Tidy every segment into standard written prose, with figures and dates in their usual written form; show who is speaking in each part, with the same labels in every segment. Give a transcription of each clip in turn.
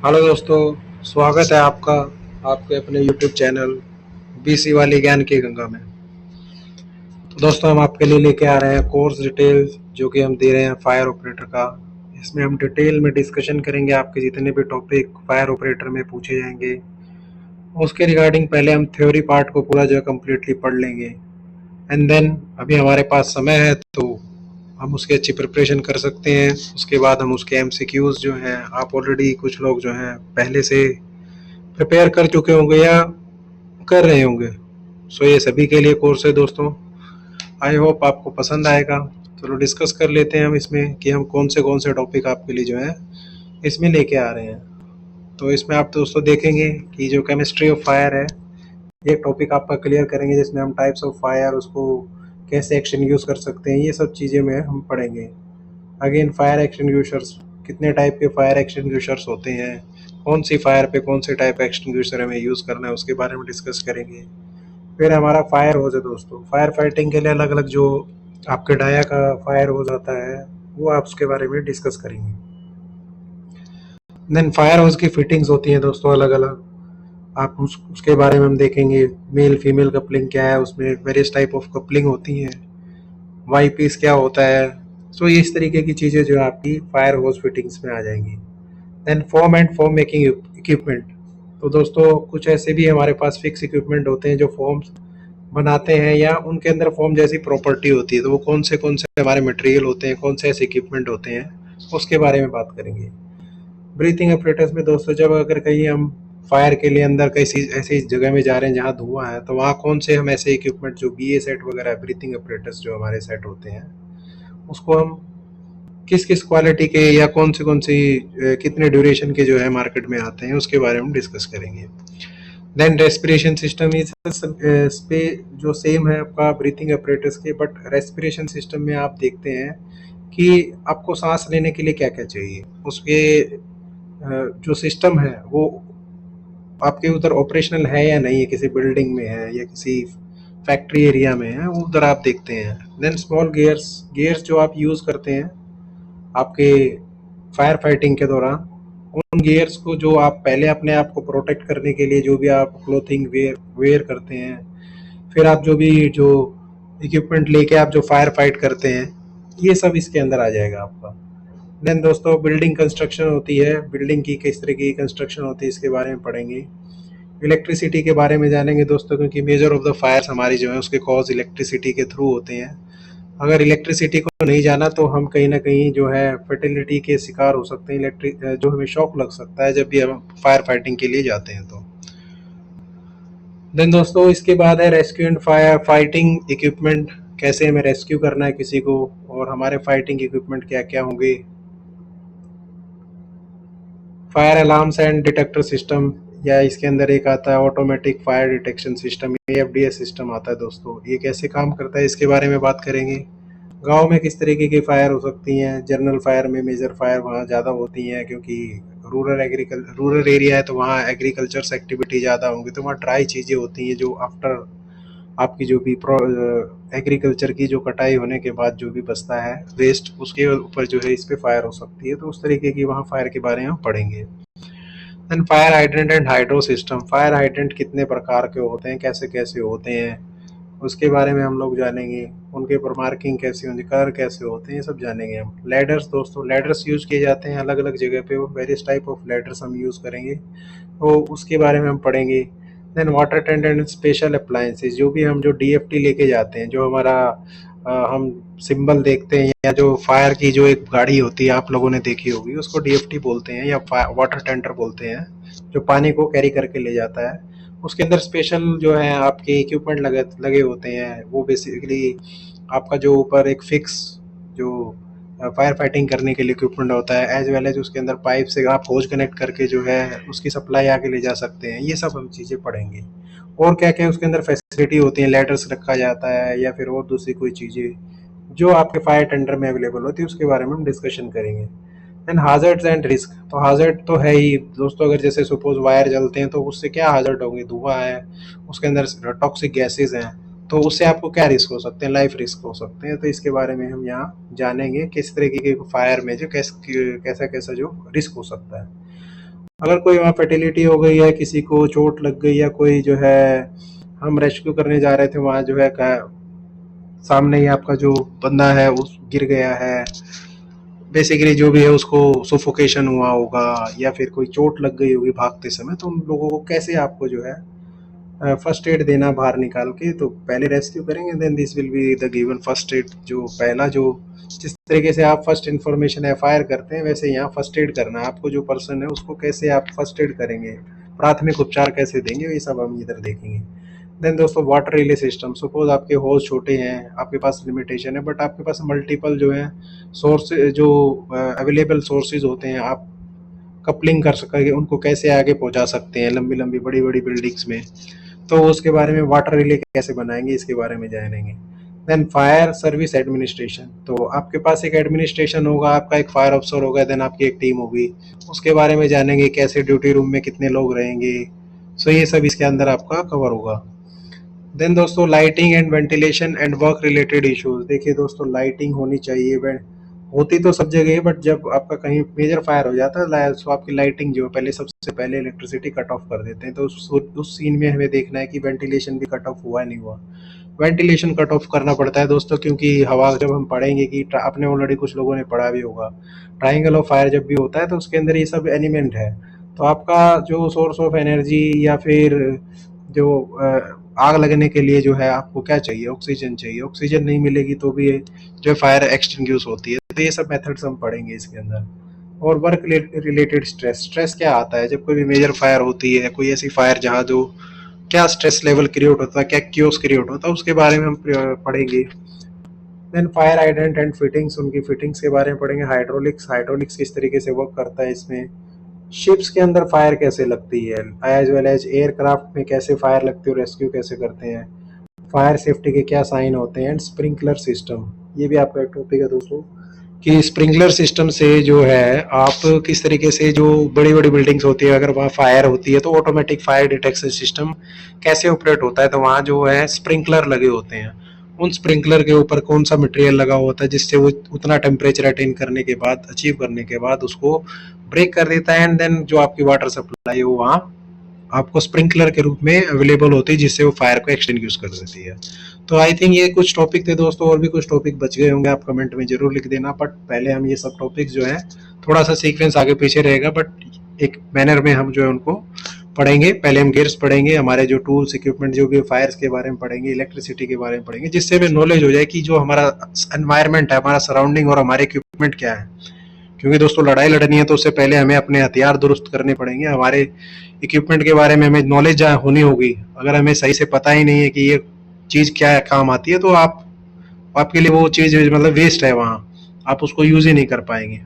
Speaker 1: Hello दोस्तों, स्वागत है आपका आपके अपने यूट्यूब चैनल बीसी वाली ज्ञान की गंगा में। तो दोस्तों, हम आपके लिए लेके आ रहे हैं कोर्स डिटेल जो कि हम दे रहे हैं फायर ऑपरेटर का। इसमें हम डिटेल में डिस्कशन करेंगे, आपके जितने भी टॉपिक फायर ऑपरेटर में पूछे जाएंगे उसके रिगार्डिंग पहले हम थ्योरी पार्ट को पूरा जो है कम्प्लीटली पढ़ लेंगे। एंड देन अभी हमारे पास समय है तो हम उसकी अच्छी प्रिपरेशन कर सकते हैं। उसके बाद हम उसके एमसीक्यूज जो हैं, आप ऑलरेडी कुछ लोग जो हैं पहले से प्रिपेयर कर चुके होंगे या कर रहे होंगे। सो ये सभी के लिए कोर्स है दोस्तों। आई होप आपको पसंद आएगा। चलो डिस्कस कर लेते हैं हम इसमें कि हम कौन से टॉपिक आपके लिए जो है इसमें लेके आ रहे हैं। तो इसमें आप दोस्तों देखेंगे कि जो केमिस्ट्री ऑफ फायर है, ये टॉपिक आपका क्लियर करेंगे, जिसमें हम टाइप्स ऑफ फायर, उसको कैसे एक्शन यूज़ कर सकते हैं, ये सब चीज़ें में हम पढ़ेंगे। अगेन फायर एक्सटिंग्विशर्स, कितने टाइप के फायर एक्सटिंग्विशर्स होते हैं, कौन सी फायर पे कौन से टाइप एक्सटिंग्विशर हमें यूज़ करना है, उसके बारे में डिस्कस करेंगे। फिर हमारा फायर होज है दोस्तों, फायर फाइटिंग के लिए अलग अलग जो आपके डाया का फायर होज आता है वो आप उसके बारे में डिस्कस करेंगे। देन फायर होज की फिटिंग्स होती हैं दोस्तों अलग अलग, आप उसके बारे में हम देखेंगे। मेल फीमेल कपलिंग क्या है, उसमें वेरियस टाइप ऑफ कपलिंग होती हैं, वाई पीस क्या होता है। सो ये इस तरीके की चीज़ें जो आपकी फायर होज फिटिंग्स में आ जाएंगी। Then foam and foam making equipment. तो दोस्तों कुछ ऐसे भी हमारे पास फिक्स इक्विपमेंट होते हैं जो फोम्स बनाते हैं या उनके अंदर फोम जैसी प्रॉपर्टी होती है। तो वो कौन से हमारे मटेरियल होते हैं, कौन से ऐसे इक्विपमेंट होते हैं, उसके बारे में बात करेंगे। ब्रीथिंग अपरेटर्स में दोस्तों, जब अगर कहीं हम फायर के लिए अंदर किसी ऐसी जगह में जा रहे हैं जहाँ धुआं है, तो वहाँ कौन से हम ऐसे इक्विपमेंट जो बी ए सेट वगैरह ब्रीथिंग अपरेटर्स जो हमारे सेट होते हैं, उसको हम किस किस क्वालिटी के या कौन सी कितने ड्यूरेशन के जो है मार्केट में आते हैं, उसके बारे में डिस्कस करेंगे। देन रेस्पिरेशन सिस्टम इज पे जो सेम है आपका ब्रीथिंग अपरेटर्स के, बट रेस्पिरेशन सिस्टम में आप देखते हैं कि आपको सांस लेने के लिए क्या क्या चाहिए। उसके जो सिस्टम है वो आपके उधर ऑपरेशनल है या नहीं है, किसी बिल्डिंग में है या किसी फैक्ट्री एरिया में है, वो उधर आप देखते हैं। देन स्मॉल गियर्स, गियर्स जो आप यूज़ करते हैं आपके फायर फाइटिंग के दौरान, उन गियर्स को जो आप पहले अपने आप को प्रोटेक्ट करने के लिए जो भी आप क्लोथिंग वेयर वेयर करते हैं, फिर आप जो भी जो इक्विपमेंट लेके आप जो फायर फाइट करते हैं, ये सब इसके अंदर आ जाएगा आपका। देन दोस्तों बिल्डिंग कंस्ट्रक्शन होती है, बिल्डिंग की किस तरह की कंस्ट्रक्शन होती है इसके बारे में पढ़ेंगे। इलेक्ट्रिसिटी के बारे में जानेंगे दोस्तों, क्योंकि मेजर ऑफ द फायर्स हमारी जो है उसके कॉज इलेक्ट्रिसिटी के थ्रू होते हैं। अगर इलेक्ट्रिसिटी को नहीं जाना तो हम कहीं ना कहीं जो है फर्टिलिटी के शिकार हो सकते हैं, इलेक्ट्रिक जो हमें शॉक लग सकता है जब भी हम फायर फाइटिंग के लिए जाते हैं। तो देन दोस्तों इसके बाद है rescue and fire fighting equipment, कैसे हमें रेस्क्यू करना है किसी को, और हमारे फाइटिंग इक्विपमेंट क्या क्या होंगे। Fire alarms and detector system, या इसके अंदर एक आता है automatic fire detection system, FDS system आता है दोस्तों। ये कैसे काम करता है इसके बारे में बात करेंगे। गांव में किस तरीके की फायर हो सकती हैं, जनरल फायर में मेजर फायर वहाँ ज़्यादा होती हैं क्योंकि रूरल एरिया है, तो वहाँ एग्रीकल्चर्स एक्टिविटी ज़्यादा होंगी, तो वहाँ ड्राई चीज़ें होती हैं जो आफ्टर आपकी जो भी एग्रीकल्चर की जो कटाई होने के बाद जो भी बचता है वेस्ट, उसके ऊपर जो है इस पे फायर हो सकती है। तो उस तरीके की वहाँ फायर के बारे में हम पढ़ेंगे। Then fire hydrant and hydro system, fire hydrant कितने प्रकार के होते हैं, कैसे कैसे होते हैं, उसके बारे में हम लोग जानेंगे। उनके ऊपर मार्किंग कैसी होती है, कलर कैसे होते हैं, ये सब जानेंगे हम। लैडर्स दोस्तों, लैडर्स यूज़ किए जाते हैं अलग अलग जगह पे, वो वेरियस टाइप ऑफ लैडर्स हम यूज़ करेंगे, तो उसके बारे में हम पढ़ेंगे। Then water tent and special appliances, जो भी हम जो डीएफटी लेके जाते हैं, जो हमारा हम सिंबल देखते हैं, या जो फायर की जो एक गाड़ी होती है आप लोगों ने देखी होगी, उसको डीएफटी बोलते हैं या वाटर टेंडर बोलते हैं, जो पानी को कैरी करके ले जाता है। उसके अंदर स्पेशल जो है आपके इक्विपमेंट लगे लगे होते हैं। वो बेसिकली आपका जो ऊपर एक फिक्स जो फायर फाइटिंग करने के लिए इक्विपमेंट होता है, एज वेल एज उसके अंदर पाइप से आप होज कनेक्ट करके जो है उसकी सप्लाई आगे ले जा सकते हैं। ये सब हम चीज़ें पढ़ेंगे। और क्या क्या उसके अंदर फैसिलिटी होती है, लेटर्स रखा जाता है या फिर और दूसरी कोई चीज़ें जो आपके फायर टेंडर में अवेलेबल होती है, उसके बारे में हम डिस्कशन करेंगे। एंड हाजर्ड्स एंड रिस्क, तो हाजर्ड तो है ही दोस्तों, अगर जैसे सपोज वायर जलते हैं तो उससे क्या हाजर्ड होंगे, धुआं है, उसके अंदर टॉक्सिक गैसेज हैं, तो उससे आपको क्या रिस्क हो सकते हैं, लाइफ रिस्क हो सकते हैं। तो इसके बारे में हम यहाँ जानेंगे किस तरीके के फायर में जो कैसा कैसा जो रिस्क हो सकता है। अगर कोई वहाँ फर्टिलिटी हो गई है, किसी को चोट लग गई या कोई जो है, हम रेस्क्यू करने जा रहे थे वहाँ जो है सामने ही आपका जो बंदा है उस गिर गया है, बेसिकली जो भी है उसको सुफोकेशन हुआ होगा या फिर कोई चोट लग गई होगी भागते समय, तो उन लोगों को कैसे आपको जो है फर्स्ट एड देना बाहर निकाल के, तो पहले रेस्क्यू करेंगे, then this will be the given first aid. जो पहला जो जिस तरीके से आप फर्स्ट इन्फॉर्मेशन एफआईआर करते हैं, वैसे यहाँ फर्स्ट एड करना है आपको। जो पर्सन है उसको कैसे आप फर्स्ट एड करेंगे, प्राथमिक उपचार कैसे देंगे, ये सब हम इधर देखेंगे। देन दोस्तों वाटर रिले सिस्टम, सपोज आपके होज छोटे हैं, आपके पास लिमिटेशन है, बट आपके पास मल्टीपल जो है सोर्स जो अवेलेबल सोर्सेज होते हैं, आप कपलिंग कर सकेंगे, उनको कैसे आगे पहुंचा सकते हैं लंबी लंबी बड़ी बड़ी बिल्डिंग्स में, तो उसके बारे में वाटर रिले कैसे बनाएंगे इसके बारे में जानेंगे। देन फायर सर्विस एडमिनिस्ट्रेशन, तो आपके पास एक एडमिनिस्ट्रेशन होगा, आपका एक फायर अफसर होगा, देन आपकी एक टीम होगी, उसके बारे में जानेंगे कैसे ड्यूटी रूम में कितने लोग रहेंगे। सो ये सब इसके अंदर आपका कवर होगा। देन दोस्तों lighting and ventilation and work related issues, देखिए दोस्तों लाइटिंग होनी चाहिए, होती तो सब जगह है, बट जब आपका कहीं मेजर फायर हो जाता है तो आपकी लाइटिंग जो है पहले सबसे पहले इलेक्ट्रिसिटी कट ऑफ कर देते हैं, तो उस सीन में हमें देखना है कि वेंटिलेशन भी कट ऑफ हुआ नहीं हुआ। वेंटिलेशन कट ऑफ करना पड़ता है दोस्तों, क्योंकि हवा जब हम पढ़ेंगे कि आपने ऑलरेडी कुछ लोगों ने पढ़ा भी होगा, ट्राइंगल ऑफ फायर जब भी होता है तो उसके अंदर ये सब एलिमेंट है। तो आपका जो सोर्स ऑफ एनर्जी या फिर जो आग लगने के लिए जो है आपको क्या चाहिए, ऑक्सीजन चाहिए, ऑक्सीजन नहीं मिलेगी तो भी जो फायर एक्सटिंग्विश होती है। तो ये सब मेथड्स हम पढ़ेंगे इसके अंदर। और वर्क रिलेटेड स्ट्रेस, स्ट्रेस क्या आता है जब कोई भी मेजर फायर होती है, कोई ऐसी फायर जहाँ जो क्या स्ट्रेस लेवल क्रिएट होता है, क्या क्योस क्रिएट होता है, उसके बारे में हम पढ़ेंगे। Then fire hydrant and fittings, उनकी फिटिंग्स के बारे में पढ़ेंगे। हाइड्रोलिक्स, हाइड्रोलिक्स किस तरीके से वर्क करता है इसमें, शिप्स के अंदर फायर कैसे लगती है, एज वेल एज एयरक्राफ्ट में कैसे फायर लगती है और रेस्क्यू कैसे करते हैं, फायर सेफ्टी के क्या साइन होते हैं, एंड स्प्रिंकलर सिस्टम, ये भी आपका एक टॉपिक है दोस्तों, कि स्प्रिंकलर सिस्टम से जो है आप किस तरीके से जो बड़ी बड़ी बिल्डिंग्स होती है अगर वहाँ फायर होती है तो ऑटोमेटिक फायर डिटेक्शन सिस्टम कैसे ऑपरेट होता है, तो वहाँ जो है स्प्रिंकलर लगे होते हैं, उन स्प्रिंकलर के ऊपर कौन सा मटेरियल लगा होता है जिससे वो उतना टेम्परेचर अटेन करने के बाद, अचीव करने के बाद उसको ब्रेक कर देता है, एंड देन जो आपकी वाटर सप्लाई है वो वहाँ आपको स्प्रिंकलर के रूप में अवेलेबल होती है, जिससे वो फायर को एक्सटिंग्विश कर देती है। तो आई थिंक ये कुछ टॉपिक थे दोस्तों, और भी कुछ टॉपिक बच गए होंगे आप कमेंट में जरूर लिख देना, बट पहले हम ये सब टॉपिक्स जो है थोड़ा सा सीक्वेंस आगे पीछे रहेगा, बट एक मैनर में हम जो है उनको पढ़ेंगे। पहले हम गियर्स पढ़ेंगे, हमारे जो टूल्स इक्विपमेंट जो भी फायर्स के बारे में पढ़ेंगे, इलेक्ट्रिसिटी के बारे में पढ़ेंगे, जिससे हमें नॉलेज हो जाए कि जो हमारा एनवायरनमेंट है, हमारा सराउंडिंग और हमारे इक्विपमेंट क्या है। क्योंकि दोस्तों लड़ाई लड़नी है तो उससे पहले हमें अपने हथियार दुरुस्त करने पड़ेंगे, हमारे इक्विपमेंट के बारे में हमें नॉलेज होनी होगी। अगर हमें सही से पता ही नहीं है कि ये चीज़ क्या काम आती है तो आपके लिए वो चीज़ मतलब वेस्ट है, वहाँ आप उसको यूज़ ही नहीं कर पाएंगे।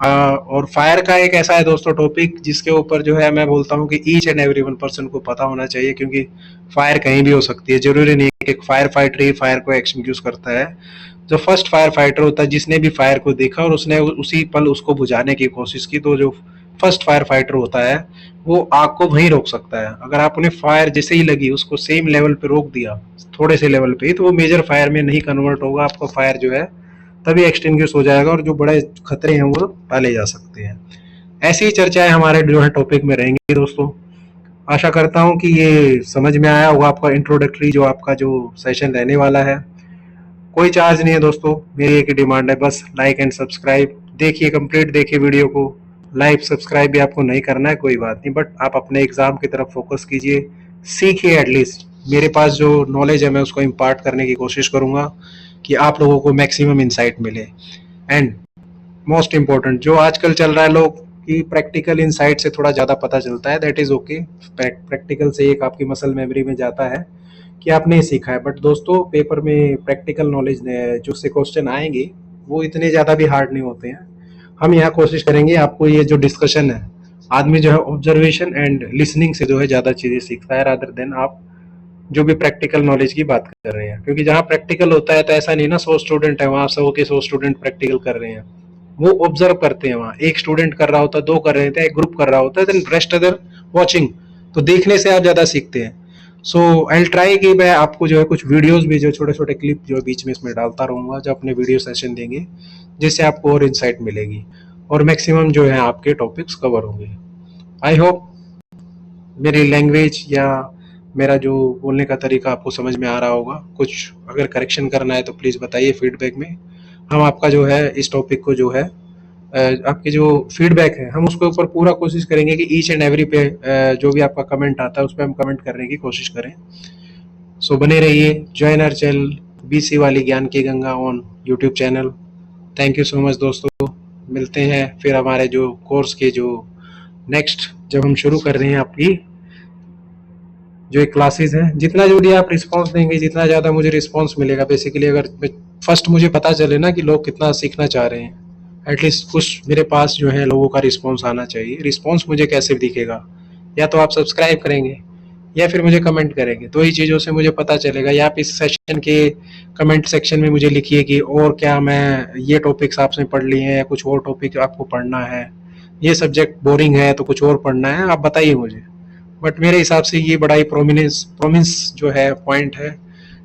Speaker 1: और फायर का एक ऐसा है दोस्तों टॉपिक जिसके ऊपर जो है मैं बोलता हूँ कि each and every one person को पता होना चाहिए, क्योंकि फायर कहीं भी हो सकती है, जरूरी नहीं है कि फायर फाइटर ही फायर को एक्सटिंग्विश करता है। जो फर्स्ट फायर फाइटर होता है, जिसने भी फायर को देखा और उसने उसी पल उसको बुझाने की कोशिश की, तो जो फर्स्ट फायर फाइटर होता है वो आग को वहीं रोक सकता है। अगर आपने फायर जैसे ही लगी उसको सेम लेवल पे रोक दिया, थोड़े से लेवल पे ही, तो वो मेजर फायर में नहीं कन्वर्ट होगा, आपका फायर जो है तभी एक्सटिंग्विश हो जाएगा और जो बड़े खतरे हैं वो टाले जा सकते हैं। ऐसी ही चर्चाएं हमारे जो है टॉपिक में रहेंगी दोस्तों। आशा करता हूँ कि ये समझ में आया होगा आपका इंट्रोडक्टरी जो आपका जो सेशन रहने वाला है। कोई चार्ज नहीं है दोस्तों, मेरी एक ही डिमांड है, बस लाइक एंड सब्सक्राइब देखिए, कंप्लीट देखिए वीडियो को। लाइक सब्सक्राइब भी आपको नहीं करना है कोई बात नहीं, बट आप अपने एग्जाम की तरफ फोकस कीजिए, सीखिए एटलीस्ट। मेरे पास जो नॉलेज है मैं उसको इम्पार्ट करने की कोशिश करूंगा कि आप लोगों को मैक्सिमम इंसाइट मिले। एंड मोस्ट इम्पोर्टेंट जो आजकल चल रहा है लोग कि प्रैक्टिकल इंसाइट से थोड़ा ज़्यादा पता चलता है, दैट इज़ ओके। प्रैक्टिकल से एक आपकी मसल मेमोरी में जाता है कि आपने सीखा है, बट दोस्तों पेपर में प्रैक्टिकल नॉलेज जो से क्वेश्चन आएंगे वो इतने ज़्यादा भी हार्ड नहीं होते हैं। हम यहाँ कोशिश करेंगे आपको ये जो डिस्कशन है, आदमी जो है ऑब्जर्वेशन एंड लिसनिंग से जो है ज़्यादा चीज़ें सीखता है रादर देन आप जो भी प्रैक्टिकल नॉलेज की बात कर रहे हैं। क्योंकि जहाँ प्रैक्टिकल होता है तो ऐसा नहीं ना 100 स्टूडेंट है वहाँ 100 के 100 स्टूडेंट प्रैक्टिकल कर रहे हैं, वो ऑब्जर्व करते हैं, वहाँ एक स्टूडेंट कर रहा होता है, दो कर रहे थे, एक ग्रुप कर रहा होता है, देन रेस्ट अदर वॉचिंग। तो देखने से आप ज़्यादा सीखते हैं। सो आई विल ट्राई कि मैं आपको जो है कुछ वीडियोस भी जो छोटे छोटे क्लिप जो बीच में इसमें डालता रहूँगा जो अपने वीडियो सेशन देंगे, जिससे आपको और इंसाइट मिलेगी और मैक्सिमम जो है आपके टॉपिक्स कवर होंगे। आई होप मेरी लैंग्वेज या मेरा जो बोलने का तरीका आपको समझ में आ रहा होगा। कुछ अगर करेक्शन करना है तो प्लीज़ बताइए फीडबैक में। हम आपका जो है इस टॉपिक को जो है आपके जो फीडबैक है हम उसके ऊपर पूरा कोशिश करेंगे कि ईच एंड एवरी पे जो भी आपका कमेंट आता है उस पर हम कमेंट करने की कोशिश करें। सो बने रहिए, जॉइन आवर चैनल बीसी वाली ज्ञान की Ganga on YouTube channel. Thank you so much दोस्तों, मिलते हैं फिर हमारे जो कोर्स के जो नेक्स्ट जब हम शुरू कर रहे हैं आपकी जो एक क्लासेस हैं। जितना जो भी आप रिस्पांस देंगे, जितना ज़्यादा मुझे रिस्पांस मिलेगा, बेसिकली अगर फर्स्ट मुझे पता चले ना कि लोग कितना सीखना चाह रहे हैं, एटलीस्ट कुछ मेरे पास जो है लोगों का रिस्पांस आना चाहिए। रिस्पांस मुझे कैसे दिखेगा, या तो आप सब्सक्राइब करेंगे या फिर मुझे कमेंट करेंगे, तो ही चीज़ों से मुझे पता चलेगा। या आप इस सेशन के कमेंट सेक्शन में मुझे लिखिए कि और क्या मैं ये टॉपिक्स आपसे पढ़ लिए हैं या कुछ और टॉपिक आपको पढ़ना है, ये सब्जेक्ट बोरिंग है तो कुछ और पढ़ना है, आप बताइए मुझे। बट मेरे हिसाब से ये बड़ा ही प्रोमिनेंस जो है पॉइंट है।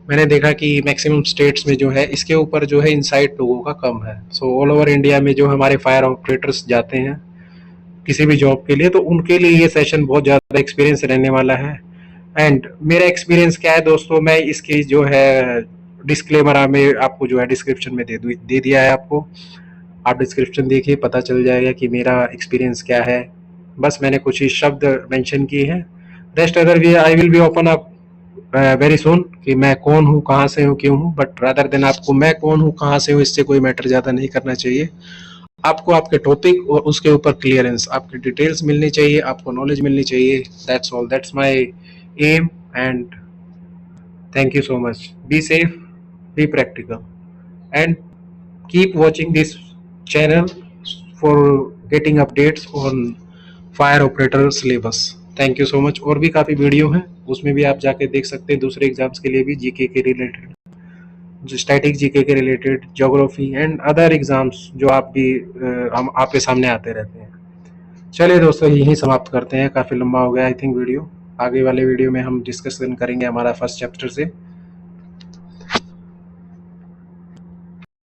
Speaker 1: मैंने देखा कि मैक्सिमम स्टेट्स में जो है इसके ऊपर जो है इनसाइट लोगों का कम है। सो ऑल ओवर इंडिया में जो हमारे फायर ऑपरेटर्स जाते हैं किसी भी जॉब के लिए, तो उनके लिए ये सेशन बहुत ज़्यादा एक्सपीरियंस रहने वाला है। एंड मेरा एक्सपीरियंस क्या है दोस्तों, मैं इसकी जो है डिस्क्लेमर में आपको जो है डिस्क्रिप्शन में दे दिया है आपको। आप डिस्क्रिप्शन देखिए, पता चल जाएगा कि मेरा एक्सपीरियंस क्या है। बस मैंने कुछ ही शब्द मेंशन किए हैं, rest other we I will be open up very soon कि मैं कौन हूँ, कहाँ से हूँ, क्यों हूँ। बट रादर देन आपको मैं कौन हूँ, कहाँ से हूँ, इससे कोई मैटर ज़्यादा नहीं करना चाहिए। आपको आपके टॉपिक और उसके ऊपर क्लियरेंस, आपकी डिटेल्स मिलनी चाहिए, आपको नॉलेज मिलनी चाहिए। That's all, that's my aim. And thank you so much. Be safe, be practical, and keep watching this channel for getting updates on fire operator syllabus. Thank you so much. और भी काफ़ी video हैं, उसमें भी आप जाके देख सकते हैं, दूसरे एग्जाम्स के लिए भी, जीके के रिलेटेड, जो स्टैटिक जीके के related, geography and other exams जो आप भी हम आपके सामने आते रहते हैं। चलिए दोस्तों, यहीं समाप्त करते हैं, काफ़ी लंबा हो गया आई थिंक वीडियो। आगे वाले वीडियो में हम डिस्कशन करेंगे हमारा फर्स्ट चैप्टर से।